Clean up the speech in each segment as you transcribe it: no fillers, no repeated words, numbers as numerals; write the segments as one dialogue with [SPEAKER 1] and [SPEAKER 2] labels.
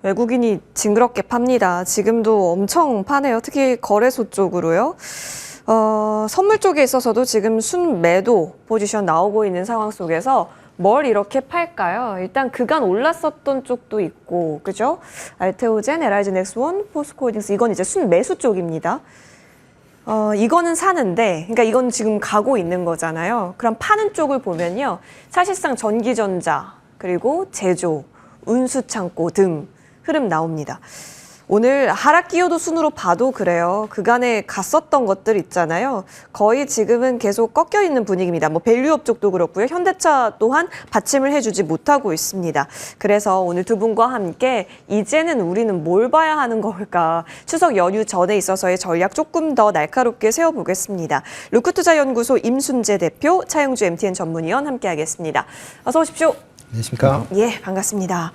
[SPEAKER 1] 외국인이 징그럽게 팝니다. 지금도 엄청 파네요. 특히 거래소 쪽으로요. 선물 쪽에 있어서도 지금 순매도 포지션 나오고 있는 상황 속에서 뭘 이렇게 팔까요? 일단 그간 올랐었던 쪽도 있고, 그죠? 알테오젠, LIG 넥스원, 포스코홀딩스, 이건 이제 순매수 쪽입니다. 이거는 사는데, 그러니까 이건 지금 가고 있는 거잖아요. 그럼 파는 쪽을 보면요. 사실상 전기전자, 그리고 제조, 운수창고 등 흐름 나옵니다. 오늘 하락 기여도 순으로 봐도 그래요. 그간에 갔었던 것들 있잖아요. 거의 지금은 계속 꺾여 있는 분위기입니다. 뭐 밸류업 쪽도 그렇고요. 현대차 또한 받침을 해주지 못하고 있습니다. 그래서 오늘 두 분과 함께 이제는 우리는 뭘 봐야 하는 걸까? 추석 연휴 전에 있어서의 전략 조금 더 날카롭게 세워보겠습니다. 루크투자연구소 임순재 대표, 차영주 MTN 전문위원 함께하겠습니다. 어서 오십시오.
[SPEAKER 2] 안녕하십니까?
[SPEAKER 1] 예, 반갑습니다.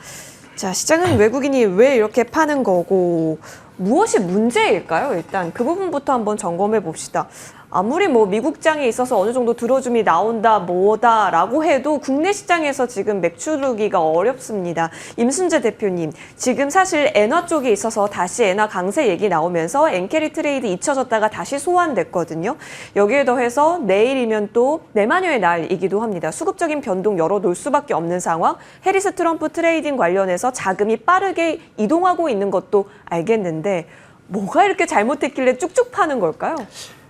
[SPEAKER 1] 자, 시장은 외국인이 왜 이렇게 파는 거고 무엇이 문제일까요? 일단 그 부분부터 한번 점검해 봅시다. 아무리 뭐 미국장에 있어서 어느 정도 들어줌이 나온다 뭐다라고 해도 국내 시장에서 지금 매출르기가 어렵습니다. 임순재 대표님, 지금 사실 엔화 쪽에 있어서 다시 엔화 강세 얘기 나오면서 엔캐리 트레이드 잊혀졌다가 다시 소환됐거든요. 여기에 더해서 내일이면 또 내마녀의 날이기도 합니다. 수급적인 변동 열어놓을 수밖에 없는 상황. 해리스 트럼프 트레이딩 관련해서 자금이 빠르게 이동하고 있는 것도 알겠는데 뭐가 이렇게 잘못했길래 쭉쭉 파는 걸까요?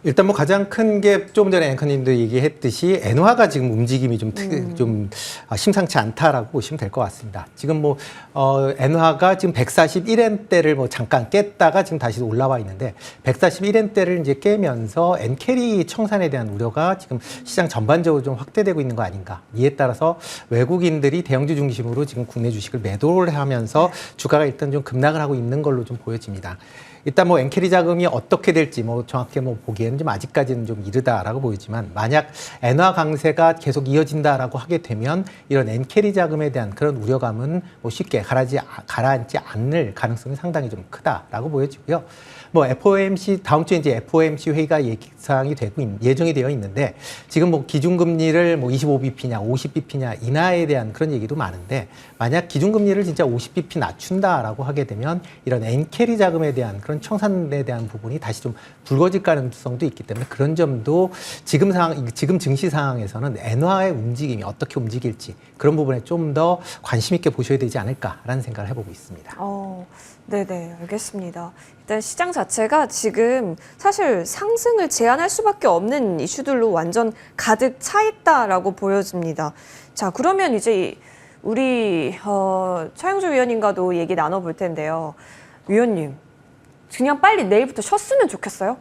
[SPEAKER 2] 일단 뭐 가장 큰 게 조금 전에 앵커님도 얘기했듯이 엔화가 지금 움직임이 좀 심상치 않다라고 보시면 될 것 같습니다. 지금 뭐 엔화가 지금 141엔대를 뭐 잠깐 깼다가 지금 다시 올라와 있는데 141엔대를 이제 깨면서 엔캐리 청산에 대한 우려가 지금 시장 전반적으로 좀 확대되고 있는 거 아닌가. 이에 따라서 외국인들이 대형주 중심으로 지금 국내 주식을 매도를 하면서 주가가 일단 좀 급락을 하고 있는 걸로 좀 보여집니다. 일단 뭐 엔캐리 자금이 어떻게 될지 뭐 정확히 뭐 보기에는 좀 아직까지는 좀 이르다라고 보이지만 만약 엔화 강세가 계속 이어진다라고 하게 되면 이런 엔캐리 자금에 대한 그런 우려감은 뭐 쉽게 가라앉지 않을 가능성이 상당히 좀 크다라고 보여지고요. 뭐 FOMC 다음 주에 이제 FOMC 회의가 예정이 되어 있는데 지금 뭐 기준금리를 뭐 25bp냐 50bp냐 인하에 대한 그런 얘기도 많은데 만약 기준금리를 진짜 50bp 낮춘다라고 하게 되면 이런 엔캐리 자금에 대한 그런 청산에 대한 부분이 다시 좀 붉어질 가능성도 있기 때문에 그런 점도 지금 증시 상황에서는 엔화의 움직임이 어떻게 움직일지 그런 부분에 좀 더 관심 있게 보셔야 되지 않을까라는 생각을 해보고 있습니다.
[SPEAKER 1] 네네, 알겠습니다. 일단 시장 자체가 지금 사실 상승을 제한할 수밖에 없는 이슈들로 완전 가득 차 있다라고 보여집니다. 자, 그러면 이제 우리 차영주 위원님과도 얘기 나눠볼 텐데요. 위원님, 그냥 빨리 내일부터 쉬었으면 좋겠어요?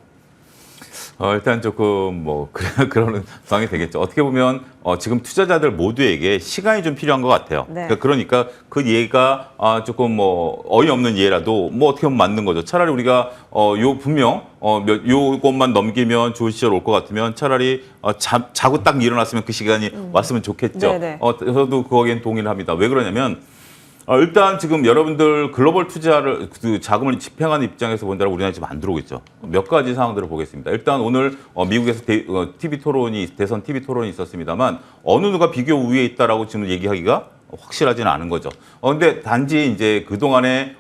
[SPEAKER 3] 일단 조금 그러는 상황이 되겠죠. 어떻게 보면 지금 투자자들 모두에게 시간이 좀 필요한 것 같아요.
[SPEAKER 1] 네.
[SPEAKER 3] 그러니까 그 이해가 조금 어이없는 이해라도 어떻게 보면 맞는 거죠. 차라리 우리가 분명 요것만 넘기면 좋은 시절 올 것 같으면 차라리 자고 딱 일어났으면 그 시간이 왔으면 좋겠죠.
[SPEAKER 1] 네네.
[SPEAKER 3] 저도 거기엔 동의를 합니다. 왜 그러냐면 일단 지금 여러분들 글로벌 투자를 자금을 집행하는 입장에서 본다면 우리나라 지금 안 들어오고 있죠. 몇 가지 상황들을 보겠습니다. 일단 오늘 미국에서 대선 TV 토론이 있었습니다만 어느 누가 비교 우위에 있다라고 지금 얘기하기가 확실하지는 않은 거죠. 근데 단지 이제 그동안에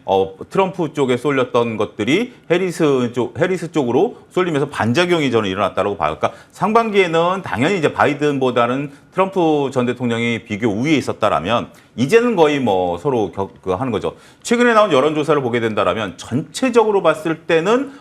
[SPEAKER 3] 트럼프 쪽에 쏠렸던 것들이 해리스 쪽으로 쏠리면서 반작용이 저는 일어났다고 봐요. 그러니까 상반기에는 당연히 이제 바이든보다는 트럼프 전 대통령이 비교 우위에 있었다라면 이제는 거의 서로 하는 거죠. 최근에 나온 여론조사를 보게 된다라면 전체적으로 봤을 때는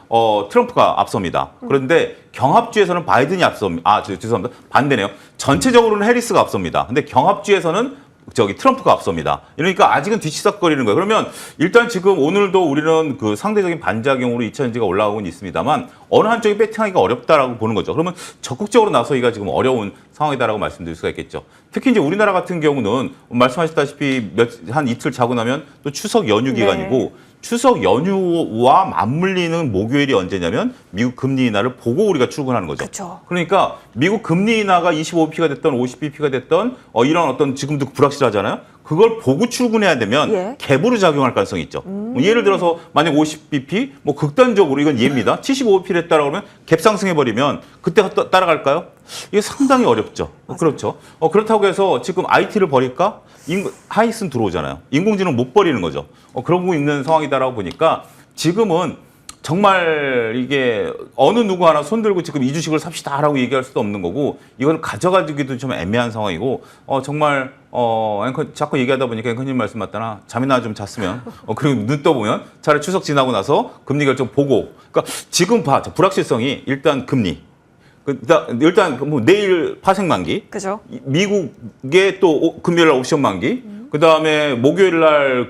[SPEAKER 3] 트럼프가 앞섭니다. 그런데 경합주에서는 바이든이 앞섭니다. 죄송합니다. 반대네요. 전체적으로는 해리스가 앞섭니다. 근데 경합주에서는 트럼프가 앞섭니다. 이러니까 아직은 뒤치다거리는 거예요. 그러면 일단 지금 오늘도 우리는 그 상대적인 반작용으로 2차전지가 올라오고 있습니다만 어느 한쪽이 배팅하기가 어렵다라고 보는 거죠. 그러면 적극적으로 나서기가 지금 어려운 상황이다라고 말씀드릴 수가 있겠죠. 특히 이제 우리나라 같은 경우는 말씀하셨다시피 한 이틀 자고 나면 또 추석 연휴 기간이고
[SPEAKER 1] 네.
[SPEAKER 3] 추석 연휴와 맞물리는 목요일이 언제냐면 미국 금리 인하를 보고 우리가 출근하는 거죠.
[SPEAKER 1] 그쵸.
[SPEAKER 3] 그러니까 미국 금리 인하가 25bp가 됐던 50bp가 됐던 이런 어떤 지금도 불확실하잖아요. 그걸 보고 출근해야 되면
[SPEAKER 1] 예.
[SPEAKER 3] 갭으로 작용할 가능성이 있죠. 뭐 예를 들어서 만약 50bp, 뭐 극단적으로 이건 이해입니다. 75bp를 했다라고 그러면 갭 상승해버리면 그때 따라갈까요? 이게 상당히 어렵죠. 그렇죠. 그렇다고 해서 지금 IT를 버릴까? 하이슨 들어오잖아요. 인공지능 못 버리는 거죠. 그러고 있는 상황이다라고 보니까 지금은 정말 이게 어느 누구 하나 손들고 지금 이 주식을 삽시다라고 얘기할 수도 없는 거고 이걸 가져가기도 좀 애매한 상황이고 정말 앵커 자꾸 얘기하다 보니까 앵커님 말씀 맞다나 잠이나 좀 잤으면 그리고 눈 떠보면 차라리 추석 지나고 나서 금리 결정 보고 그러니까 지금 불확실성이 일단 금리 일단 뭐 내일 파생 만기
[SPEAKER 1] 그죠?
[SPEAKER 3] 미국의 또 금요일 날 옵션 만기 그다음에 목요일 날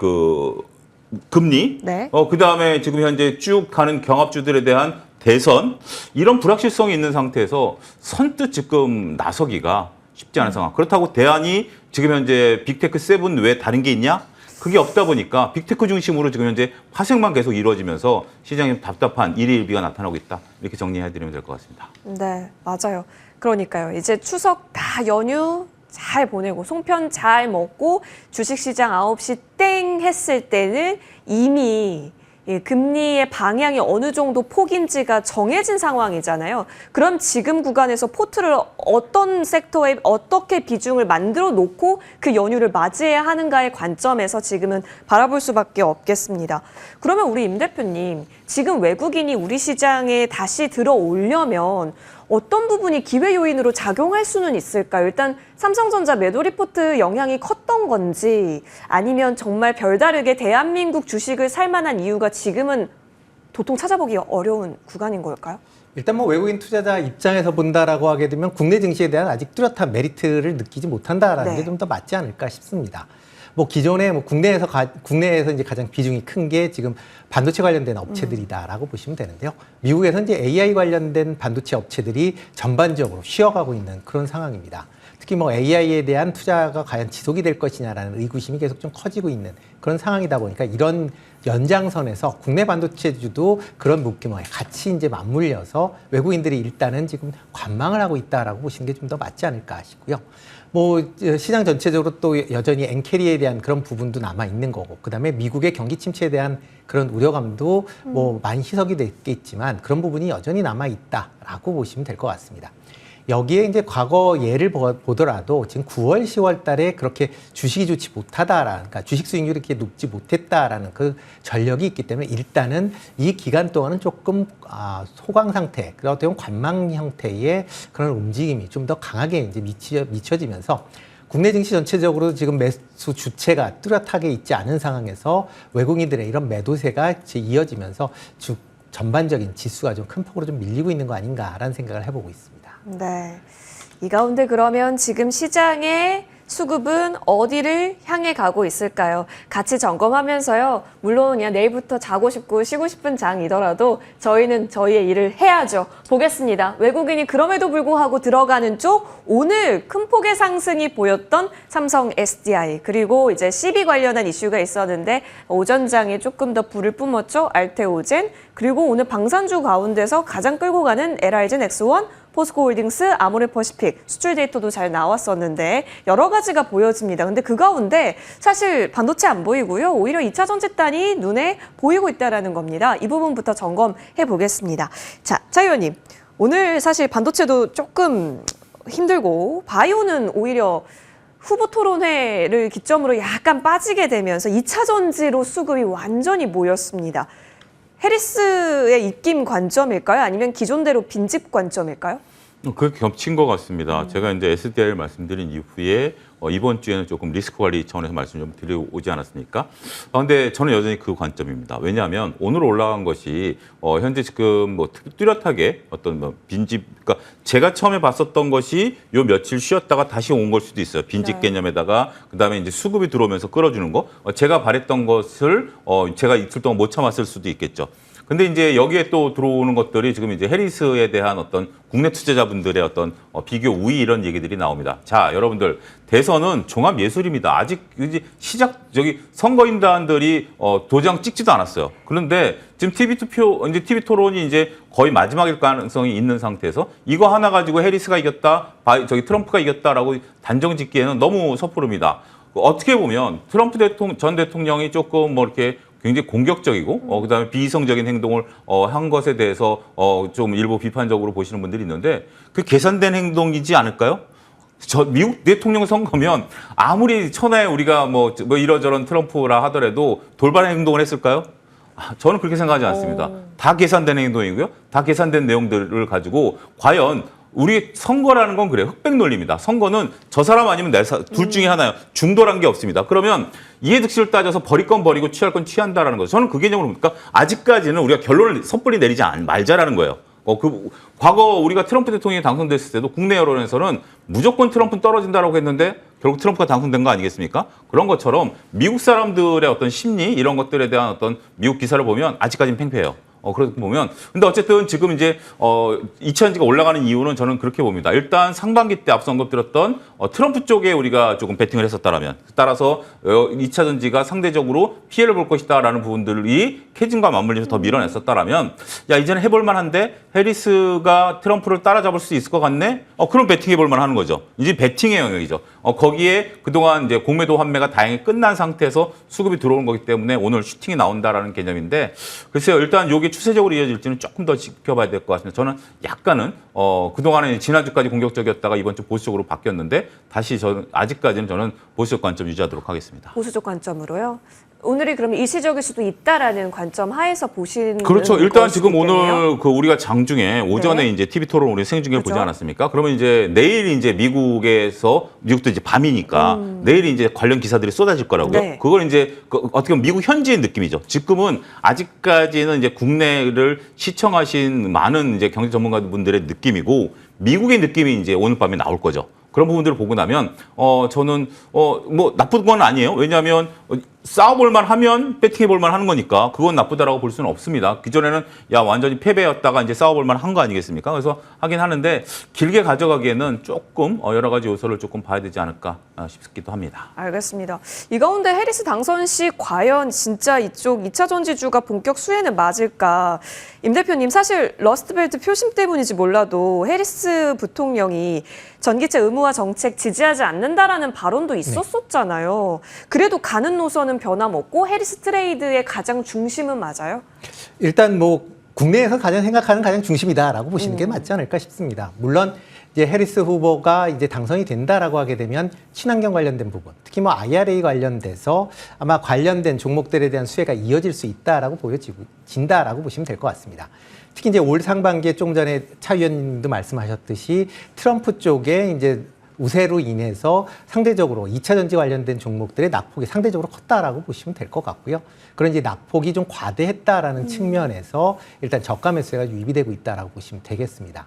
[SPEAKER 3] 금리,
[SPEAKER 1] 네.
[SPEAKER 3] 그다음에 지금 현재 쭉 가는 경합주들에 대한 대선 이런 불확실성이 있는 상태에서 선뜻 지금 나서기가 쉽지 않은 상황. 그렇다고 대안이 지금 현재 빅테크 7 외에 다른 게 있냐? 그게 없다 보니까 빅테크 중심으로 지금 현재 파생만 계속 이루어지면서 시장이 답답한 일희일비가 나타나고 있다. 이렇게 정리해드리면 될 것 같습니다.
[SPEAKER 1] 네, 맞아요. 그러니까요. 이제 추석 다 연휴 잘 보내고 송편 잘 먹고 주식시장 9시 땡 했을 때는 이미 금리의 방향이 어느 정도 폭인지가 정해진 상황이잖아요. 그럼 지금 구간에서 포트를 어떤 섹터에 어떻게 비중을 만들어 놓고 그 연휴를 맞이해야 하는가의 관점에서 지금은 바라볼 수밖에 없겠습니다. 그러면 우리 임 대표님, 지금 외국인이 우리 시장에 다시 들어오려면 어떤 부분이 기회 요인으로 작용할 수는 있을까요? 일단 삼성전자 매도 리포트 영향이 컸던 건지 아니면 정말 별다르게 대한민국 주식을 살 만한 이유가 지금은 도통 찾아보기 어려운 구간인 걸까요?
[SPEAKER 2] 일단 뭐 외국인 투자자 입장에서 본다라고 하게 되면 국내 증시에 대한 아직 뚜렷한 메리트를 느끼지 못한다라는
[SPEAKER 1] 네.
[SPEAKER 2] 게 좀 더 맞지 않을까 싶습니다. 뭐 기존에 뭐 국내에서 이제 가장 비중이 큰 게 지금 반도체 관련된 업체들이다라고 보시면 되는데요. 미국에서 이제 AI 관련된 반도체 업체들이 전반적으로 쉬어가고 있는 그런 상황입니다. 특히 뭐 AI에 대한 투자가 과연 지속이 될 것이냐라는 의구심이 계속 좀 커지고 있는 그런 상황이다 보니까 이런 연장선에서 국내 반도체주도 그런 묶임에 같이 이제 맞물려서 외국인들이 일단은 지금 관망을 하고 있다라고 보시는 게 좀 더 맞지 않을까 싶고요. 뭐 시장 전체적으로 또 여전히 엔캐리에 대한 그런 부분도 남아 있는 거고, 그다음에 미국의 경기 침체에 대한 그런 우려감도 뭐 많이 희석이 됐겠지만 그런 부분이 여전히 남아 있다라고 보시면 될 것 같습니다. 여기에 이제 과거 예를 보더라도 지금 9월, 10월 달에 그렇게 주식이 좋지 못하다라는, 그러니까 주식 수익률이 이렇게 높지 못했다라는 그 전력이 있기 때문에 일단은 이 기간 동안은 조금 소강 상태, 그리고 어떻게 보면 관망 형태의 그런 움직임이 좀 더 강하게 이제 미쳐지면서 국내 증시 전체적으로 지금 매수 주체가 뚜렷하게 있지 않은 상황에서 외국인들의 이런 매도세가 이어지면서 전반적인 지수가 좀 큰 폭으로 좀 밀리고 있는 거 아닌가라는 생각을 해보고 있습니다.
[SPEAKER 1] 네. 이 가운데 그러면 지금 시장의 수급은 어디를 향해 가고 있을까요? 같이 점검하면서요. 물론 그냥 내일부터 자고 싶고 쉬고 싶은 장이더라도 저희는 저희의 일을 해야죠. 보겠습니다. 외국인이 그럼에도 불구하고 들어가는 쪽, 오늘 큰 폭의 상승이 보였던 삼성 SDI, 그리고 이제 CB 관련한 이슈가 있었는데 오전장에 조금 더 불을 뿜었죠. 알테오젠, 그리고 오늘 방산주 가운데서 가장 끌고 가는 LRG 넥스원, 포스코홀딩스, 아모레퍼시픽 수출 데이터도 잘 나왔었는데 여러 가지가 보여집니다. 근데 그 가운데 사실 반도체 안 보이고요. 오히려 2차 전지단이 눈에 보이고 있다는 겁니다. 이 부분부터 점검해 보겠습니다. 자, 차 의원님. 오늘 사실 반도체도 조금 힘들고 바이오는 오히려 후보 토론회를 기점으로 약간 빠지게 되면서 2차 전지로 수급이 완전히 모였습니다. 해리스의 입김 관점일까요? 아니면 기존대로 빈집 관점일까요?
[SPEAKER 3] 그렇게 겹친 것 같습니다. 제가 이제 SDI를 말씀드린 이후에 이번 주에는 조금 리스크 관리 차원에서 말씀 좀 드려오지 않았습니까? 근데 저는 여전히 그 관점입니다. 왜냐하면 오늘 올라간 것이 현재 지금 뭐 뚜렷하게 어떤 뭐 빈집, 그러니까 제가 처음에 봤었던 것이 요 며칠 쉬었다가 다시 온 걸 수도 있어요. 빈집 개념에다가 그다음에 이제 수급이 들어오면서 끌어주는 거. 제가 바랬던 것을 제가 이틀 동안 못 참았을 수도 있겠죠. 근데 이제 여기에 또 들어오는 것들이 지금 이제 해리스에 대한 어떤 국내 투자자분들의 어떤 비교 우위 이런 얘기들이 나옵니다. 자, 여러분들 대선은 종합 예술입니다. 아직 이제 선거인단들이 도장 찍지도 않았어요. 그런데 지금 TV 토론이 이제 거의 마지막일 가능성이 있는 상태에서 이거 하나 가지고 해리스가 이겼다, 트럼프가 이겼다라고 단정 짓기에는 너무 섣부릅니다. 어떻게 보면 트럼프 전 대통령이 조금 뭐 이렇게 굉장히 공격적이고 그다음에 비이성적인 행동을 한 것에 대해서 좀 일부 비판적으로 보시는 분들이 있는데 그 계산된 행동이지 않을까요? 미국 대통령 선거면 아무리 천하에 우리가 뭐 이러저런 트럼프라 하더라도 돌발 행동을 했을까요? 저는 그렇게 생각하지 않습니다. 다 계산된 행동이고요. 다 계산된 내용들을 가지고 과연 우리 선거라는 건 그래요. 흑백 논리입니다. 선거는 저 사람 아니면 둘 중에 하나예요. 중도란 게 없습니다. 그러면 이해득실을 따져서 버릴 건 버리고 취할 건 취한다라는 거죠. 저는 그 개념으로 보니까 아직까지는 우리가 결론을 섣불리 내리지 말자라는 거예요. 과거 우리가 트럼프 대통령이 당선됐을 때도 국내 여론에서는 무조건 트럼프는 떨어진다라고 했는데 결국 트럼프가 당선된 거 아니겠습니까? 그런 것처럼 미국 사람들의 어떤 심리 이런 것들에 대한 어떤 미국 기사를 보면 아직까지는 팽팽해요. 그렇게 보면. 근데 어쨌든 지금 이제, 2차전지가 올라가는 이유는 저는 그렇게 봅니다. 일단 상반기 때 앞서 언급드렸던 트럼프 쪽에 우리가 조금 베팅을 했었다라면 따라서 2차전지가 상대적으로 피해를 볼 것이다라는 부분들이 캐진과 맞물려서 더 밀어냈었다라면 야, 이제는 해볼 만한데 해리스가 트럼프를 따라잡을 수 있을 것 같네? 그럼 베팅해볼 만하는 거죠. 이제 베팅의 영역이죠. 거기에 그동안 이제 공매도 환매가 다행히 끝난 상태에서 수급이 들어오는 거기 때문에 오늘 슈팅이 나온다라는 개념인데 글쎄요, 일단 요게 추세적으로 이어질지는 조금 더 지켜봐야 될 것 같습니다. 저는 약간은 그동안에 지난주까지 공격적이었다가 이번 주 보수적으로 바뀌었는데 다시 아직까지는 저는 보수적 관점 유지하도록 하겠습니다.
[SPEAKER 1] 보수적 관점으로요? 오늘이 그러면 일시적일 수도 있다라는 관점 하에서 보시는
[SPEAKER 3] 그렇죠. 일단 지금
[SPEAKER 1] 있겠네요.
[SPEAKER 3] 오늘 우리가 장중에 오전에
[SPEAKER 1] 네.
[SPEAKER 3] 이제 TV 토론 우리 생중계를
[SPEAKER 1] 그렇죠.
[SPEAKER 3] 보지 않았습니까? 그러면 이제 내일 이제 미국도 이제 밤이니까 내일 이제 관련 기사들이 쏟아질 거라고요.
[SPEAKER 1] 네.
[SPEAKER 3] 그걸 이제 어떻게 보면 미국 현지의 느낌이죠. 지금은 아직까지는 이제 국내를 시청하신 많은 이제 경제 전문가분들의 느낌이고 미국의 느낌이 이제 오늘 밤에 나올 거죠. 그런 부분들을 보고 나면 저는 뭐 나쁜 건 아니에요. 왜냐하면 싸워볼만 하면 배팅해볼만 하는 거니까 그건 나쁘다라고 볼 수는 없습니다. 기존에는 야 완전히 패배였다가 이제 싸워볼만 한 거 아니겠습니까? 그래서 하긴 하는데 길게 가져가기에는 조금 여러 가지 요소를 조금 봐야 되지 않을까 싶기도 합니다.
[SPEAKER 1] 알겠습니다. 이 가운데 해리스 당선 시 과연 진짜 이쪽 2차 전지주가 본격 수혜는 맞을까? 임 대표님 사실 러스트벨트 표심 때문인지 몰라도 해리스 부통령이 전기차 의무화 정책 지지하지 않는다라는 발언도 있었었잖아요. 그래도 가는 노선은 변함없고 해리스 트레이드의 가장 중심은 맞아요?
[SPEAKER 2] 일단 뭐 국내에서 생각하는 가장 중심이다라고 보시는 게 맞지 않을까 싶습니다. 물론 이제 해리스 후보가 이제 당선이 된다라고 하게 되면 친환경 관련된 부분, 특히 뭐 IRA 관련돼서 아마 관련된 종목들에 대한 수혜가 이어질 수 있다라고 보여진다라고 보시면 될 것 같습니다. 특히 이제 올 상반기에 조금 전에 차 의원님도 말씀하셨듯이 트럼프 쪽에 이제 우세로 인해서 상대적으로 2차 전지 관련된 종목들의 낙폭이 상대적으로 컸다라고 보시면 될 것 같고요. 그런 이제 낙폭이 좀 과대했다라는 측면에서 일단 저가 매수가 유입이 되고 있다라고 보시면 되겠습니다.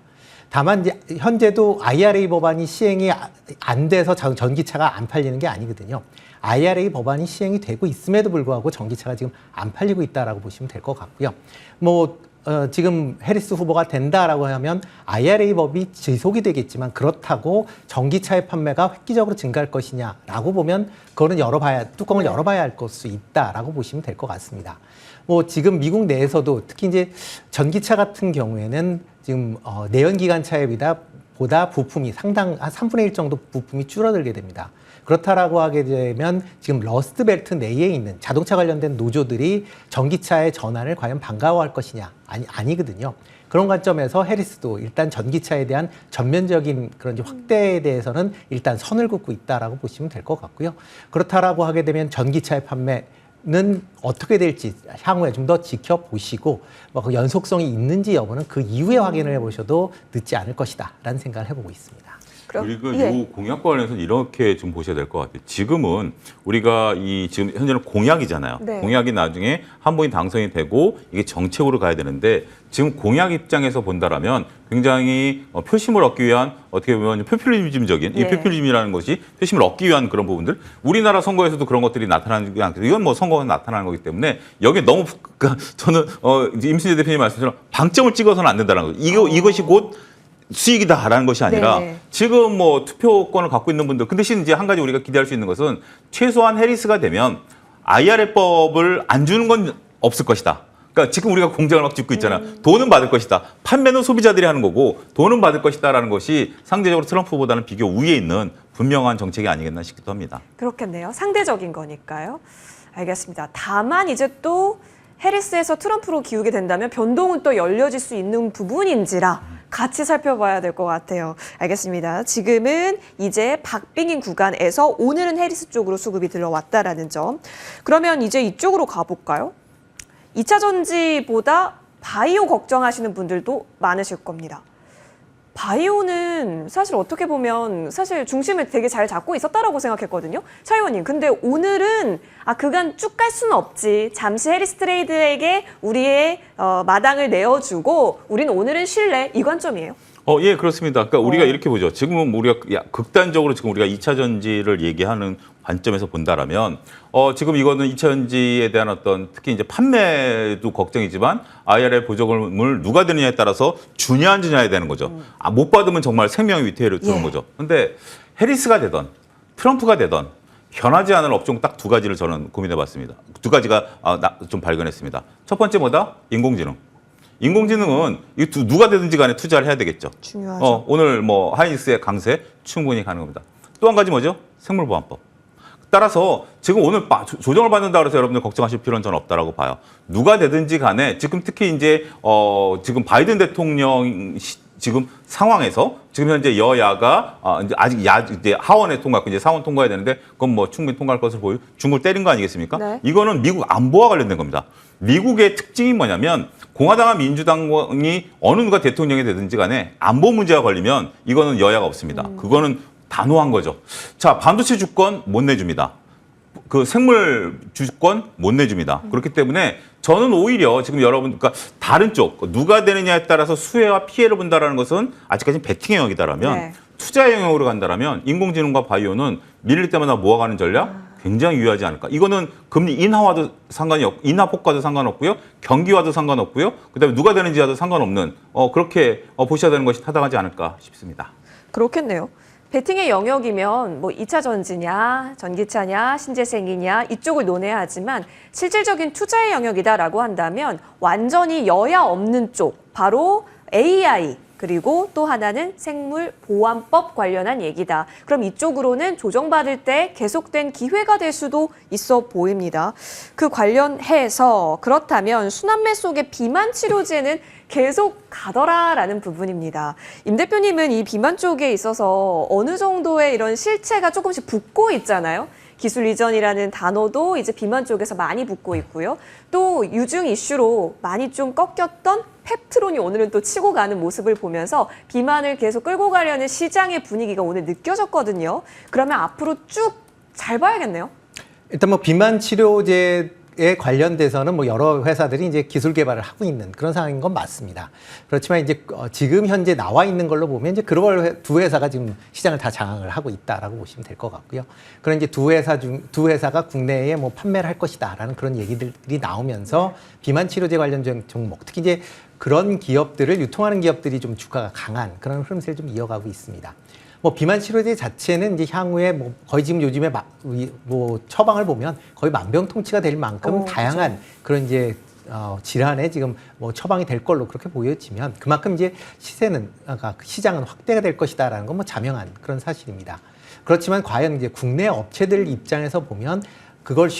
[SPEAKER 2] 다만 이제 현재도 IRA 법안이 시행이 안 돼서 전기차가 안 팔리는 게 아니거든요. IRA 법안이 시행이 되고 있음에도 불구하고 전기차가 지금 안 팔리고 있다라고 보시면 될 것 같고요. 지금 해리스 후보가 된다라고 하면 IRA 법이 지속이 되겠지만 그렇다고 전기차의 판매가 획기적으로 증가할 것이냐라고 보면 그거는 뚜껑을 열어봐야 할 수 있다라고 보시면 될 것 같습니다. 지금 미국 내에서도 특히 이제 전기차 같은 경우에는 지금 내연기관차에 보다 부품이 한 3분의 1 정도 부품이 줄어들게 됩니다. 그렇다라고 하게 되면 지금 러스트벨트 내에 있는 자동차 관련된 노조들이 전기차의 전환을 과연 반가워할 것이냐? 아니거든요. 그런 관점에서 해리스도 일단 전기차에 대한 전면적인 그런 확대에 대해서는 일단 선을 긋고 있다라고 보시면 될 것 같고요. 그렇다라고 하게 되면 전기차의 판매는 어떻게 될지 향후에 좀 더 지켜보시고 그 연속성이 있는지 여부는 그 이후에 확인을 해보셔도 늦지 않을 것이다라는 생각을 해보고 있습니다.
[SPEAKER 3] 그리고 이 공약 관련해서는 이렇게 좀 보셔야 될 것 같아요. 지금은 우리가 지금 현재는 공약이잖아요.
[SPEAKER 1] 네.
[SPEAKER 3] 공약이 나중에 한 번이 당선이 되고 이게 정책으로 가야 되는데 지금 공약 입장에서 본다라면 굉장히 표심을 얻기 위한 어떻게 보면 포퓰리즘적인 이 포퓰리즘이라는 것이 표심을 얻기 위한 그런 부분들 우리나라 선거에서도 그런 것들이 나타나는 게 아니고 이건 뭐 선거가 나타나는 거기 때문에 여기에 너무 저는 임순재 대표님 말씀처럼 방점을 찍어서는 안 된다는 거죠. 이것이 곧 수익이다라는 것이 아니라 지금 투표권을 갖고 있는 분들 그 대신 이제 한 가지 우리가 기대할 수 있는 것은 최소한 해리스가 되면 IRA법을 안 주는 건 없을 것이다. 그러니까 지금 우리가 공장을 막 짓고 있잖아. 돈은 받을 것이다. 판매는 소비자들이 하는 거고 돈은 받을 것이다라는 것이 상대적으로 트럼프보다는 비교 우위에 있는 분명한 정책이 아니겠나 싶기도 합니다.
[SPEAKER 1] 그렇겠네요. 상대적인 거니까요. 알겠습니다. 다만 이제 또 해리스에서 트럼프로 기우게 된다면 변동은 또 열려질 수 있는 부분인지라 같이 살펴봐야 될 것 같아요. 알겠습니다. 지금은 이제 박빙인 구간에서 오늘은 해리스 쪽으로 수급이 들어왔다라는 점. 그러면 이제 이쪽으로 가볼까요? 2차 전지보다 바이오 걱정하시는 분들도 많으실 겁니다. 바이오는 사실 어떻게 보면 사실 중심을 되게 잘 잡고 있었다라고 생각했거든요. 차 의원님, 근데 오늘은 그간 쭉 갈 수는 없지. 잠시 해리스 트레이드에게 우리의 마당을 내어주고 우리는 오늘은 쉴래. 이 관점이에요.
[SPEAKER 3] 예, 그렇습니다. 그러니까 우리가 이렇게 보죠. 지금은 우리가 극단적으로 지금 우리가 2차 전지를 얘기하는 관점에서 본다라면 지금 이거는 2차 전지에 대한 어떤 특히 이제 판매도 걱정이지만 IRA 보조금을 누가 드느냐에 따라서 주냐 안 주냐에 되는 거죠. 못 받으면 정말 생명의 위태를 두는 거죠. 근데 해리스가 되던 트럼프가 되던 변하지 않을 업종 딱 두 가지를 저는 고민해 봤습니다. 두 가지가 좀 발견했습니다. 첫 번째 뭐다? 인공지능. 인공지능은 누가 되든지 간에 투자를 해야 되겠죠.
[SPEAKER 1] 중요하죠.
[SPEAKER 3] 오늘 뭐 하이닉스의 강세 충분히 가는 겁니다. 또 한 가지 뭐죠? 생물보안법. 따라서 지금 오늘 조정을 받는다 그래서 여러분들 걱정하실 필요는 저는 없다라고 봐요. 누가 되든지 간에 지금 특히 이제 지금 바이든 대통령 지금 상황에서 지금 현재 여야가 이제 아직 이제 하원에 통과했고 이제 상원 통과해야 되는데 그건 뭐 충분히 통과할 것으로 보여 중을 때린 거 아니겠습니까?
[SPEAKER 1] 네.
[SPEAKER 3] 이거는 미국 안보와 관련된 겁니다. 미국의 특징이 뭐냐면 공화당과 민주당이 어느 누가 대통령이 되든지 간에 안보 문제가 걸리면 이거는 여야가 없습니다. 그거는 단호한 거죠. 자, 반도체 주권 못 내줍니다. 그 생물 주권 못 내줍니다. 그렇기 때문에 저는 오히려 지금 여러분, 그러니까 다른 쪽 누가 되느냐에 따라서 수혜와 피해를 본다라는 것은 아직까지는 베팅의 영역이다라면
[SPEAKER 1] 네.
[SPEAKER 3] 투자의 영역으로 간다라면 인공지능과 바이오는 밀릴 때마다 모아가는 전략 굉장히 유효하지 않을까. 이거는 금리 인하와도 상관이 없고 인하 폭과도 상관없고요, 경기와도 상관없고요, 그다음에 누가 되는지와도 상관없는 그렇게 보셔야 되는 것이 타당하지 않을까 싶습니다.
[SPEAKER 1] 그렇겠네요. 베팅의 영역이면 뭐 2차 전지냐, 전기차냐, 신재생이냐 이쪽을 논해야 하지만 실질적인 투자의 영역이다라고 한다면 완전히 여야 없는 쪽, 바로 AI 그리고 또 하나는 생물보안법 관련한 얘기다. 그럼 이쪽으로는 조정받을 때 계속된 기회가 될 수도 있어 보입니다. 그 관련해서 그렇다면 순환매 속의 비만 치료제는 계속 가더라라는 부분입니다. 임 대표님은 이 비만 쪽에 있어서 어느 정도의 이런 실체가 조금씩 붙고 있잖아요. 기술 이전이라는 단어도 이제 비만 쪽에서 많이 붙고 있고요. 또 유증 이슈로 많이 좀 꺾였던 펩트론이 오늘은 또 치고 가는 모습을 보면서 비만을 계속 끌고 가려는 시장의 분위기가 오늘 느껴졌거든요. 그러면 앞으로 쭉 잘 봐야겠네요.
[SPEAKER 2] 일단 뭐 비만 치료제에 관련돼서는 뭐 여러 회사들이 이제 기술 개발을 하고 있는 그런 상황인 건 맞습니다. 그렇지만 이제 지금 현재 나와 있는 걸로 보면 이제 글로벌 두 회사가 지금 시장을 다 장악을 하고 있다라고 보시면 될 것 같고요. 그런 이제 두 회사가 국내에 뭐 판매를 할 것이다라는 그런 얘기들이 나오면서 비만 치료제 관련 종목, 특히 이제 그런 기업들을 유통하는 기업들이 좀 주가가 강한 그런 흐름세를 좀 이어가고 있습니다. 뭐 비만 치료제 자체는 이제 향후에 뭐 거의 지금 요즘에 뭐 처방을 보면 거의 만병통치가 될 만큼 다양한 그런 이제 질환에 지금 뭐 처방이 될 걸로 그렇게 보여지면 그만큼 이제 시장은 확대가 될 것이다라는 건 뭐 자명한 그런 사실입니다. 그렇지만 과연 이제 국내 업체들 입장에서 보면 그걸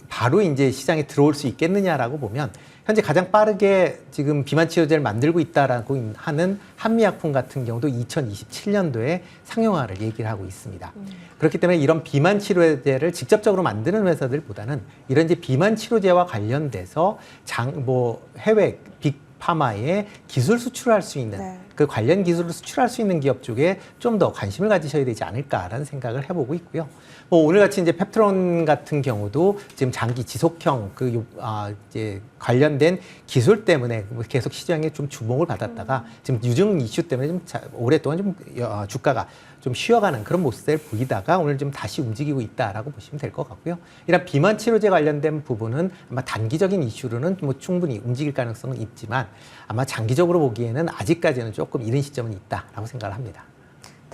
[SPEAKER 2] 바로 이제 시장에 들어올 수 있겠느냐라고 보면 현재 가장 빠르게 지금 비만 치료제를 만들고 있다라고 하는 한미약품 같은 경우도 2027년도에 상용화를 얘기를 하고 있습니다. 그렇기 때문에 이런 비만 치료제를 직접적으로 만드는 회사들보다는 이런 이제 비만 치료제와 관련돼서 해외 빅파마에 기술 수출할 수 있는 그 관련 기술을 수출할 수 있는 기업 쪽에 좀 더 관심을 가지셔야 되지 않을까라는 생각을 해보고 있고요. 뭐 오늘같이 이제 펩트론 같은 경우도 지금 장기 지속형 이제 관련된 기술 때문에 계속 시장에 좀 주목을 받았다가 지금 유증 이슈 때문에 좀 오랫동안 좀 주가가 좀 쉬어가는 그런 모습을 보이다가 오늘 좀 다시 움직이고 있다라고 보시면 될 것 같고요. 이런 비만 치료제 관련된 부분은 아마 단기적인 이슈로는 뭐 충분히 움직일 가능성은 있지만 아마 장기적으로 보기에는 아직까지는 조금 이른 시점은 있다라고 생각을 합니다.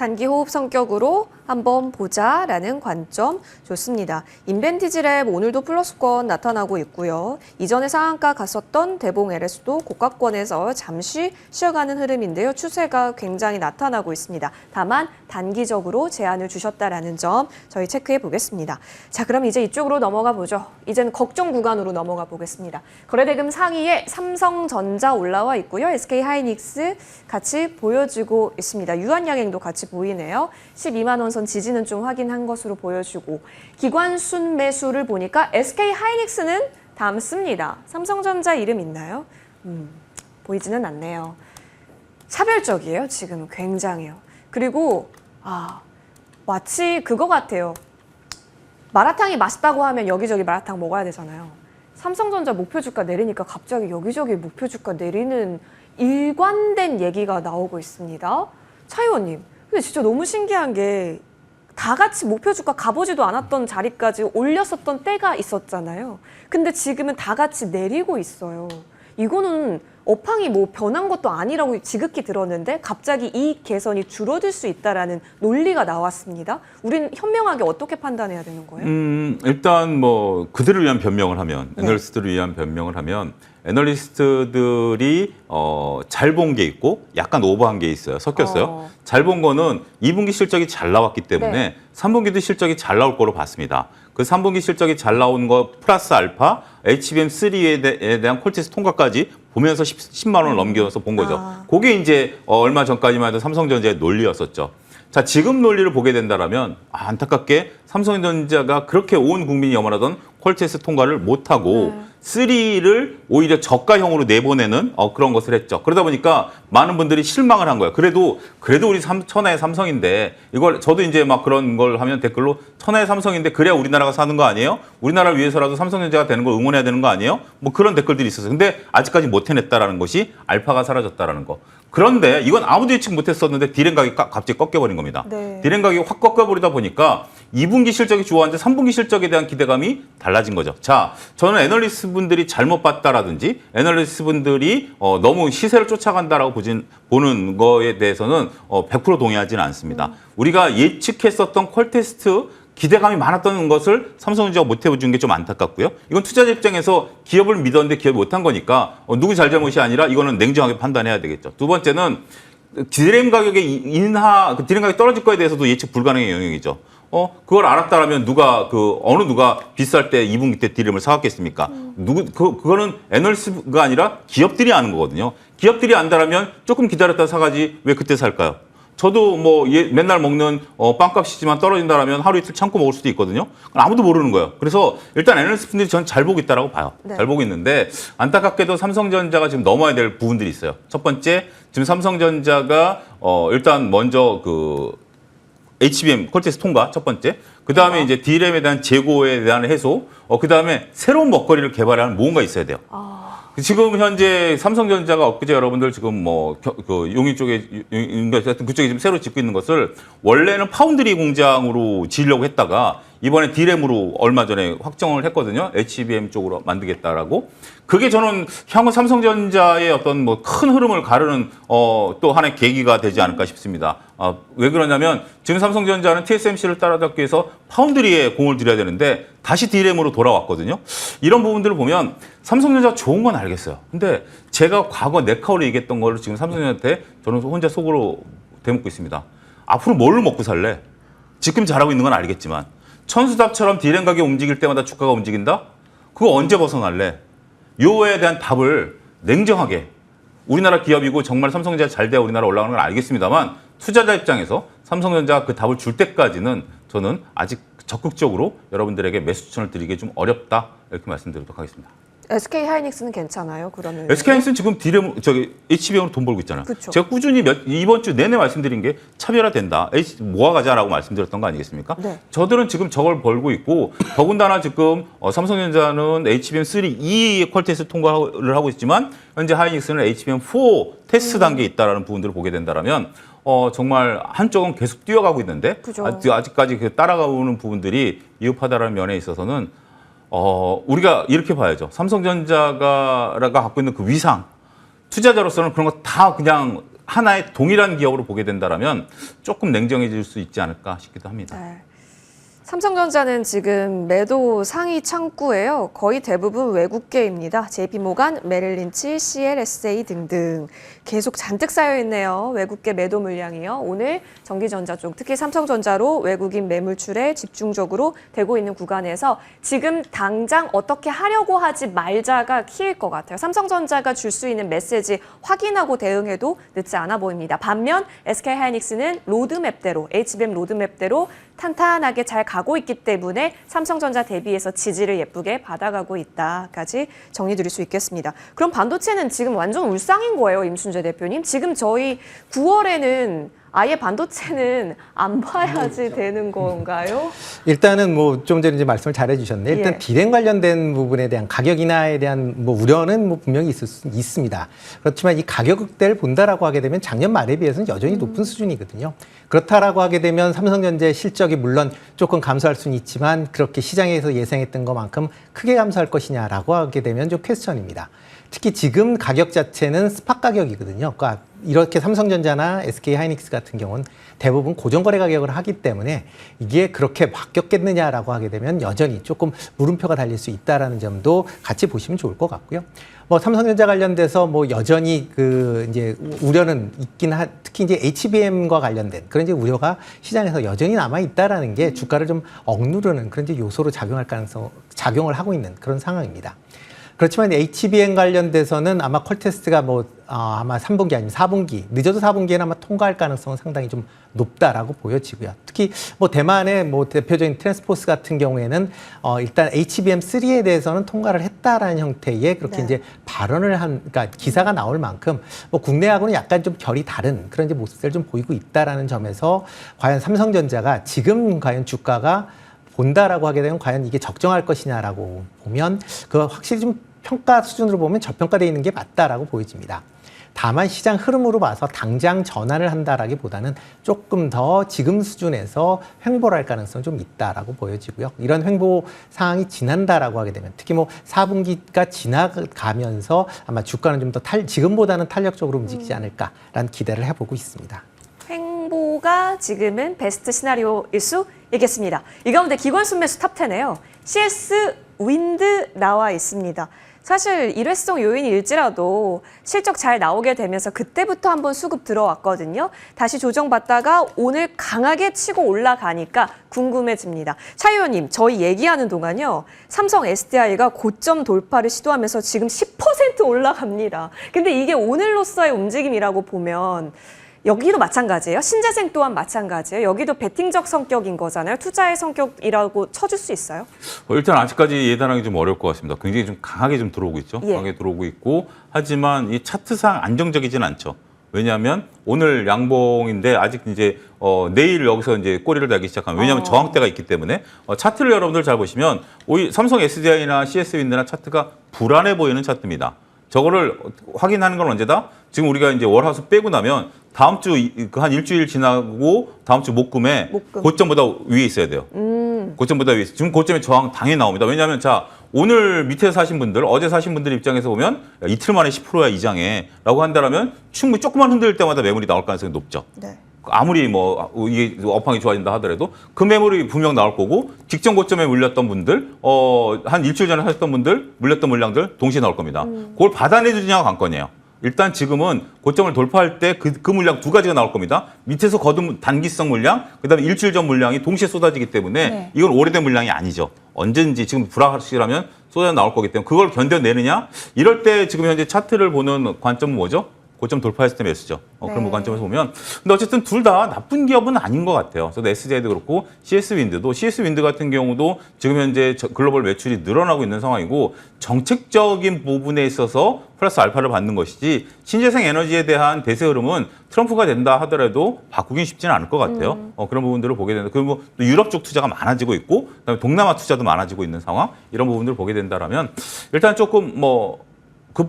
[SPEAKER 1] 단기 호흡 성격으로 한번 보자라는 관점 좋습니다. 인벤티지랩 오늘도 플러스권 나타나고 있고요. 이전에 상한가 갔었던 대봉 LS도 고가권에서 잠시 쉬어가는 흐름인데요. 추세가 굉장히 나타나고 있습니다. 다만 단기적으로 제한을 주셨다라는 점 저희 체크해 보겠습니다. 자, 그럼 이제 이쪽으로 넘어가 보죠. 이제는 걱정 구간으로 넘어가 보겠습니다. 거래대금 상위에 삼성전자 올라와 있고요. SK하이닉스 같이 보여주고 있습니다. 유한양행도 같이 보이네요. 12만 원 선 지지는 좀 확인한 것으로 보여주고 기관 순매수를 보니까 SK하이닉스는 담습니다. 삼성전자 이름 있나요? 보이지는 않네요. 차별적이에요. 지금 굉장해요. 그리고 마치 그거 같아요. 마라탕이 맛있다고 하면 여기저기 마라탕 먹어야 되잖아요. 삼성전자 목표 주가 내리니까 갑자기 여기저기 목표 주가 내리는 일관된 얘기가 나오고 있습니다. 차 의원님, 근데 진짜 너무 신기한 게 다 같이 목표 주가 가보지도 않았던 자리까지 올렸었던 때가 있었잖아요. 근데 지금은 다 같이 내리고 있어요. 이거는 업황이 뭐 변한 것도 아니라고 지극히 들었는데 갑자기 이익 개선이 줄어들 수 있다라는 논리가 나왔습니다. 우리는 현명하게 어떻게 판단해야 되는 거예요?
[SPEAKER 3] 일단 뭐 그들을 위한 변명을 하면 애널리스트들을 위한 변명을 하면 애널리스트들이 잘 본 게 있고 약간 오버한 게 있어요. 섞였어요. 잘 본 거는 2분기 실적이 잘 나왔기 때문에 3분기도 실적이 잘 나올 거로 봤습니다. 그 3분기 실적이 잘 나온 거 플러스 알파 HBM3에 대한 콜테스트 통과까지 보면서 10만 원을 넘겨서 본 거죠. 그게 이제 얼마 전까지만 해도 삼성전자의 논리였었죠. 자, 지금 논리를 보게 된다면 안타깝게 삼성전자가 그렇게 온 국민이 염원하던 퀄테스트 통과를 못하고 3를 오히려 저가형으로 내보내는 그런 것을 했죠. 그러다 보니까 많은 분들이 실망을 한 거예요. 그래도 우리 천하의 삼성인데 이걸 저도 이제 막 그런 걸 하면 댓글로 천하의 삼성인데 그래야 우리나라가 사는 거 아니에요? 우리나라를 위해서라도 삼성전자가 되는 걸 응원해야 되는 거 아니에요? 뭐 그런 댓글들이 있었어요. 근데 아직까지 못 해냈다라는 것이 알파가 사라졌다라는 거. 그런데 이건 아무도 예측 못했었는데 디램 가격이 갑자기 꺾여버린 겁니다. 디램 가격이 확 꺾여버리다 보니까 2분기 실적이 좋았는데 3분기 실적에 대한 기대감이 달라진 거죠. 자, 저는 애널리스트 분들이 잘못 봤다라든지 애널리스트 분들이 너무 시세를 쫓아간다라고 보는 거에 대해서는 100% 동의하지는 않습니다. 우리가 예측했었던 퀄테스트 기대감이 많았던 것을 삼성전자가 못 해준 게 좀 안타깝고요. 이건 투자자 입장에서 기업을 믿었는데 기업이 못한 거니까 누구 잘잘못이 아니라 이거는 냉정하게 판단해야 되겠죠. 두 번째는 디램 가격의 디램 가격이 떨어질 거에 대해서도 예측 불가능의 영역이죠. 그걸 알았다라면 어느 누가 비쌀 때 2분기 때 디램을 사왔겠습니까? 그거는 애널리스트가 아니라 기업들이 아는 거거든요. 기업들이 안다라면 조금 기다렸다 사가지 왜 그때 살까요? 저도 뭐 맨날 먹는 빵값이지만 떨어진다라면 하루 이틀 참고 먹을 수도 있거든요. 아무도 모르는 거예요. 그래서 일단 애널리스트 분들이 전 잘 보고 있다라고 봐요. 잘 보고 있는데 안타깝게도 삼성전자가 지금 넘어야 될 부분들이 있어요. 첫 번째, 지금 삼성전자가 일단 먼저 그 HBM 콜테스트 통과 첫 번째. 그 다음에 이제 D램에 대한 재고에 대한 해소. 그 다음에 새로운 먹거리를 개발하는 뭔가 있어야 돼요. 지금 현재 삼성전자가 엊그제 여러분들 지금 용인 쪽에 그쪽에 지금 새로 짓고 있는 것을 원래는 파운드리 공장으로 지으려고 했다가 이번에 D램으로 얼마 전에 확정을 했거든요. HBM 쪽으로 만들겠다라고. 그게 저는 향후 삼성전자의 어떤 큰 흐름을 가르는 또 하나의 계기가 되지 않을까 싶습니다. 왜 그러냐면 지금 삼성전자는 TSMC를 따라잡기 위해서 파운드리에 공을 들여야 되는데 다시 D램으로 돌아왔거든요. 이런 부분들을 보면 삼성전자 좋은 건 알겠어요. 근데 제가 과거 네카오로 얘기했던 거를 지금 삼성전자한테 저는 혼자 속으로 대묻고 있습니다. 앞으로 뭘로 먹고 살래? 지금 잘하고 있는 건 알겠지만 천수답처럼 D램 가격이 움직일 때마다 주가가 움직인다? 그거 언제 벗어날래? 요에 대한 답을 냉정하게 우리나라 기업이고 정말 삼성전자 잘 돼야 우리나라 올라가는 건 알겠습니다만 투자자 입장에서 삼성전자가 그 답을 줄 때까지는 저는 아직 적극적으로 여러분들에게 매수 추천을 드리기 좀 어렵다 이렇게 말씀드리도록 하겠습니다.
[SPEAKER 1] SK하이닉스는 괜찮아요? 그러면
[SPEAKER 3] SK하이닉스는 지금 HBM으로 돈 벌고 있잖아요.
[SPEAKER 1] 그쵸.
[SPEAKER 3] 제가 꾸준히 이번 주 내내 말씀드린 게 차별화된다. 모아가자라고 말씀드렸던 거 아니겠습니까?
[SPEAKER 1] 네.
[SPEAKER 3] 저들은 지금 저걸 벌고 있고 더군다나 지금 삼성전자는 HBM3 2 퀄테스트 통과를 하고 있지만 현재 하이닉스는 HBM4 테스트 단계에 있다라는 부분들을 보게 된다면 정말 한쪽은 계속 뛰어가고 있는데 아직까지 따라가오는 부분들이 미흡하다는 면에 있어서는 우리가 이렇게 봐야죠. 삼성전자가 갖고 있는 그 위상, 투자자로서는 그런 거 다 그냥 하나의 동일한 기업으로 보게 된다라면 조금 냉정해질 수 있지 않을까 싶기도 합니다.
[SPEAKER 1] 네. 삼성전자는 지금 매도 상위 창구예요. 거의 대부분 외국계입니다. JP모간, 메릴린치, CLSA 등등 계속 잔뜩 쌓여 있네요. 외국계 매도 물량이요. 오늘 전기전자 쪽, 특히 삼성전자로 외국인 매물출에 집중적으로 되고 있는 구간에서 지금 당장 어떻게 하려고 하지 말자가 키일 것 같아요. 삼성전자가 줄 수 있는 메시지 확인하고 대응해도 늦지 않아 보입니다. 반면 SK하이닉스는 로드맵대로, HBM 로드맵대로 탄탄하게 잘 가고 있기 때문에 삼성전자 대비해서 지지를 예쁘게 받아가고 있다까지 정리드릴 수 있겠습니다. 그럼 반도체는 지금 완전 울상인 거예요, 임순재 대표님. 지금 저희 9월에는 아예 반도체는 안 봐야지 되는 건가요?
[SPEAKER 2] 일단은 뭐 좀 전에 이제 말씀을 잘 해주셨네요. 일단
[SPEAKER 1] 예.
[SPEAKER 2] 비행 관련된 부분에 대한 가격 인하에 대한 뭐 우려는 뭐 분명히 있습니다. 그렇지만 이 가격 극대를 본다라고 하게 되면 작년 말에 비해서는 여전히 높은 수준이거든요. 그렇다라고 하게 되면 삼성전자의 실적이 물론 조금 감소할 수는 있지만 그렇게 시장에서 예상했던 것만큼 크게 감소할 것이냐라고 하게 되면 좀 퀘스천입니다. 특히 지금 가격 자체는 스팟 가격이거든요. 그러니까 이렇게 삼성전자나 SK하이닉스 같은 경우는 대부분 고정거래 가격을 하기 때문에 이게 그렇게 바뀌었겠느냐라고 하게 되면 여전히 조금 물음표가 달릴 수 있다라는 점도 같이 보시면 좋을 것 같고요. 뭐 삼성전자 관련돼서 뭐 여전히 그 이제 우려는 특히 이제 HBM과 관련된 그런 이제 우려가 시장에서 여전히 남아 있다라는 게 주가를 좀 억누르는 그런 이제 요소로 작용을 하고 있는 그런 상황입니다. 그렇지만 HBM 관련돼서는 아마 퀄테스트가 아마 3분기 아니면 4분기, 늦어도 4분기에는 아마 통과할 가능성은 상당히 좀 높다라고 보여지고요. 특히 뭐 대만의 뭐 대표적인 트랜스포스 같은 경우에는 일단 HBM3에 대해서는 통과를 했다라는 형태의 그렇게
[SPEAKER 1] 네.
[SPEAKER 2] 이제 발언을 그러니까 기사가 나올 만큼 뭐 국내하고는 약간 좀 결이 다른 그런 이제 모습을 좀 보이고 있다라는 점에서 과연 삼성전자가 지금 과연 주가가 본다라고 하게 되면 과연 이게 적정할 것이냐라고 보면 그 확실히 좀 평가 수준으로 보면 저평가되어 있는 게 맞다라고 보여집니다. 다만 시장 흐름으로 봐서 당장 전환을 한다라기보다는 조금 더 지금 수준에서 횡보를 할 가능성이 좀 있다라고 보여지고요. 이런 횡보 상황이 지난다라고 하게 되면 특히 뭐 4분기가 지나가면서 아마 주가는 좀 더 지금보다는 탄력적으로 움직이지 않을까라는 기대를 해보고 있습니다.
[SPEAKER 1] 횡보가 지금은 베스트 시나리오일 수 있겠습니다. 이 가운데 기관 순매수 탑10에요. CS 윈드 나와 있습니다. 사실 일회성 요인일지라도 실적 잘 나오게 되면서 그때부터 한번 수급 들어왔거든요. 다시 조정받다가 오늘 강하게 치고 올라가니까 궁금해집니다. 차 의원님, 저희 얘기하는 동안요. 삼성 SDI가 고점 돌파를 시도하면서 지금 10% 올라갑니다. 근데 이게 오늘로서의 움직임이라고 보면 여기도 마찬가지예요. 신재생 또한 마찬가지예요. 여기도 베팅적 성격인 거잖아요. 투자의 성격이라고 쳐줄 수 있어요?
[SPEAKER 3] 일단 아직까지 예단하기 좀 어려울 것 같습니다. 굉장히 좀 강하게 좀 들어오고 있죠.
[SPEAKER 1] 예.
[SPEAKER 3] 강하게 들어오고 있고 하지만 이 차트상 안정적이진 않죠. 왜냐하면 오늘 양봉인데 아직 이제 내일 여기서 이제 꼬리를 달기 시작하면 왜냐하면 저항대가 있기 때문에 차트를 여러분들 잘 보시면 삼성 SDI나 CS윈드나 차트가 불안해 보이는 차트입니다. 저거를 확인하는 건 언제다? 지금 우리가 이제 월화수 빼고 나면 다음 주 한 일주일 지나고 다음 주 목금에 고점보다 위에 있어야 돼요. 고점보다 위에 있어요. 지금 고점에 저항 당연히 나옵니다. 왜냐하면 자 오늘 밑에 사신 분들, 어제 사신 분들 입장에서 보면 야, 이틀 만에 10%야 이장에 라고 한다면 충분히 조금만 흔들 때마다 매물이 나올 가능성이 높죠.
[SPEAKER 1] 네.
[SPEAKER 3] 아무리 뭐 이게 업황이 좋아진다 하더라도 그 매물이 분명 나올 거고 직전 고점에 물렸던 분들 한 일주일 전에 하셨던 분들 물렸던 물량들 동시에 나올 겁니다. 그걸 받아내주느냐가 관건이에요. 일단 지금은 고점을 돌파할 때 그 물량 두 가지가 나올 겁니다. 밑에서 거둔 단기성 물량, 그다음에 일주일 전 물량이 동시에 쏟아지기 때문에
[SPEAKER 1] 네.
[SPEAKER 3] 이건 오래된 물량이 아니죠. 언제든지 지금 불확실하면 쏟아 나올 거기 때문에 그걸 견뎌내느냐? 이럴 때 지금 현재 차트를 보는 관점은 뭐죠? 고점 돌파했을 때 매수죠. 그런 관점에서 보면. 근데 어쨌든 둘 다 나쁜 기업은 아닌 것 같아요. 저도 SDI도 그렇고 CS윈드 같은 경우도 지금 현재 글로벌 매출이 늘어나고 있는 상황이고 정책적인 부분에 있어서 플러스 알파를 받는 것이지 신재생 에너지에 대한 대세 흐름은 트럼프가 된다 하더라도 바꾸긴 쉽지는 않을 것 같아요. 그런 부분들을 보게 된다. 그리고 또 유럽 쪽 투자가 많아지고 있고 그다음에 동남아 투자도 많아지고 있는 상황 이런 부분들을 보게 된다라면 일단 조금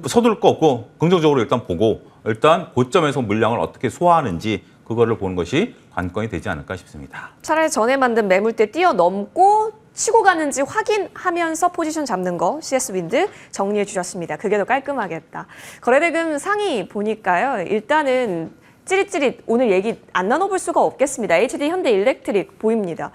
[SPEAKER 3] 서두를 거 없고 긍정적으로 일단 보고 일단 고점에서 물량을 어떻게 소화하는지 그거를 보는 것이 관건이 되지 않을까 싶습니다.
[SPEAKER 1] 차라리 전에 만든 매물대 뛰어넘고 치고 가는지 확인하면서 포지션 잡는 거 CS윈드 정리해 주셨습니다. 그게 더 깔끔하겠다. 거래대금 상위 보니까요. 일단은 찌릿찌릿 오늘 얘기 안 나눠볼 수가 없겠습니다. HD 현대일렉트릭 보입니다.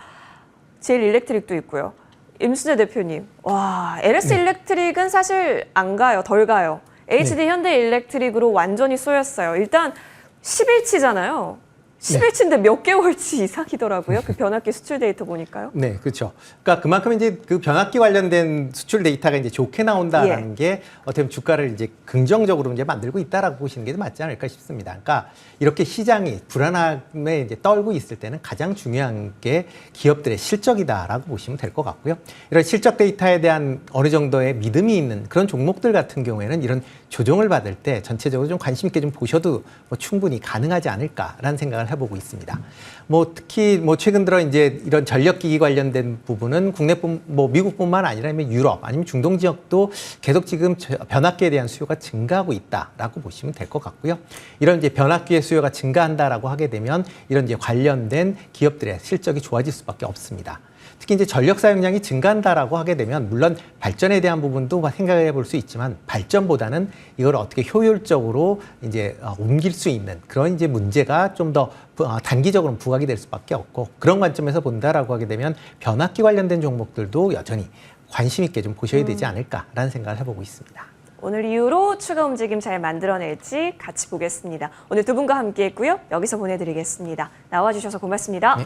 [SPEAKER 1] 제일일렉트릭도 있고요. 임순재 대표님, 와, LS 일렉트릭은 사실 안 가요, 덜 가요. HD 현대일렉트릭으로 완전히 쏘였어요. 일단 10일치잖아요. 10일치인데 몇 개월치 이상이더라고요. 그 변압기 수출 데이터 보니까요.
[SPEAKER 2] 네, 그렇죠. 그러니까 그만큼 이제 그 변압기 관련된 수출 데이터가 이제 좋게 나온다라는 게 어떻게 보면 주가를 이제 긍정적으로 이제 만들고 있다라고 보시는 게 맞지 않을까 싶습니다. 그러니까 이렇게 시장이 불안함에 이제 떨고 있을 때는 가장 중요한 게 기업들의 실적이다라고 보시면 될 것 같고요. 이런 실적 데이터에 대한 어느 정도의 믿음이 있는 그런 종목들 같은 경우에는 이런 조정을 받을 때 전체적으로 좀 관심 있게 좀 보셔도 뭐 충분히 가능하지 않을까라는 생각을 해보고 있습니다. 뭐 특히 뭐 최근 들어 이제 이런 전력기기 관련된 부분은 국내뿐 뭐 미국뿐만 아니라 유럽 아니면 중동 지역도 계속 지금 변압기에 대한 수요가 증가하고 있다라고 보시면 될 것 같고요. 이런 이제 변압기의 수요가 증가한다라고 하게 되면 이런 이제 관련된 기업들의 실적이 좋아질 수밖에 없습니다. 특히 이제 전력 사용량이 증가한다라고 하게 되면 물론 발전에 대한 부분도 생각해 볼 수 있지만 발전보다는 이걸 어떻게 효율적으로 이제 옮길 수 있는 그런 이제 문제가 좀 더 단기적으로 부각이 될 수밖에 없고 그런 관점에서 본다라고 하게 되면 변압기 관련된 종목들도 여전히 관심 있게 좀 보셔야 되지 않을까라는 생각을 해보고 있습니다.
[SPEAKER 1] 오늘 이후로 추가 움직임 잘 만들어낼지 같이 보겠습니다. 오늘 두 분과 함께했고요. 여기서 보내드리겠습니다. 나와주셔서 고맙습니다.
[SPEAKER 2] 네.